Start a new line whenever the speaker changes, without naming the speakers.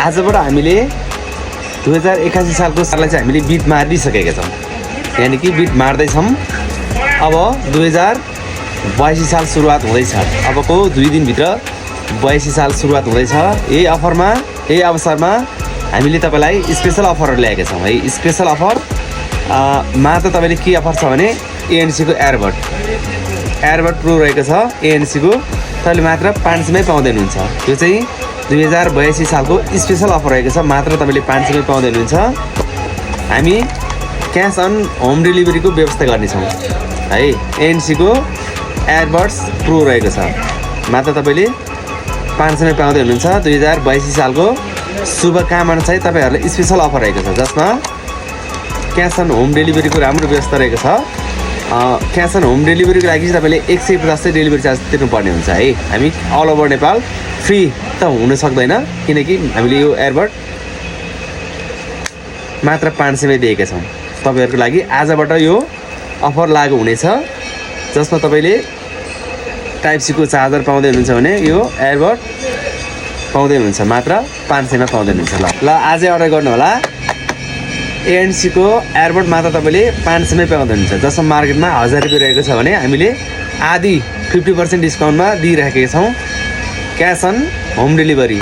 आजबाट हामीले 2081 सालको साललाई चाहिँ हामीले बिट मारिसकेका छौँ, यानि कि बिट मार्दैछौँ। अब 2082 साल सुरुवात हुँदैछ। अबको 2 दिनभित्र 82 साल सुरुवात हुँदैछ। यही अवसरमा हामीले तपाईँलाई स्पेसल अफरहरू ल्याएका छौँ है। स्पेसल अफर मात्र तपाईँले के अफर छ भने एएनसीको एयरबड प्रो रहेको छ। एएनसीको तपाईँले मात्र 500 मै पाउँदै हुनुहुन्छ। त्यो चाहिँ 2082 सालको स्पेसल अफर रहेको छ, मात्र तपाईँले 500 मै पाउँदै हुनुहुन्छ। हामी क्यास अन होम डेलिभरीको व्यवस्था गर्नेछौँ है। एएनसीको एयरबड्स प्रो रहेको छ, मात्र तपाईँले 500 मै पाउँदै हुनुहुन्छ। 2082 सालको शुभकामना चाहिँ तपाईँहरूलाई स्पेसल अफर रहेको छ, जसमा क्यास अन होम डेलिभरीको राम्रो व्यवस्था रहेको छ। क्यास अन होम डेलिभरीको लागि चाहिँ तपाईँले 150 चाहिँ डेलिभरी चार्ज तिर्नुपर्ने हुन्छ है। हामी अल ओभर नेपाल फ्री त हुन सक्दैन, किनकि हामीले यो एयरबड मात्र 500 मै दिएका छौँ तपाईँहरूको लागि। आजबाट यो अफर लागू हुनेछ, जसमा तपाईँले टाइप सी को चार्जर पाउँदै हुनुहुन्छ भने यो एयरबड पाउँदै हुनुहुन्छ, मात्र 500 मा पाउँदै हुनुहुन्छ। ल आजै अर्डर गर्नु होला। एएनसी को एयरबड मात्र तपाईँले 500 मै पाउँदै हुनुहुन्छ, जसमा मार्केटमा 1000 रुपियाँ रहेको छ भने हामीले आधी 50% डिस्काउन्टमा दिइराखेका छौँ। Cash on home delivery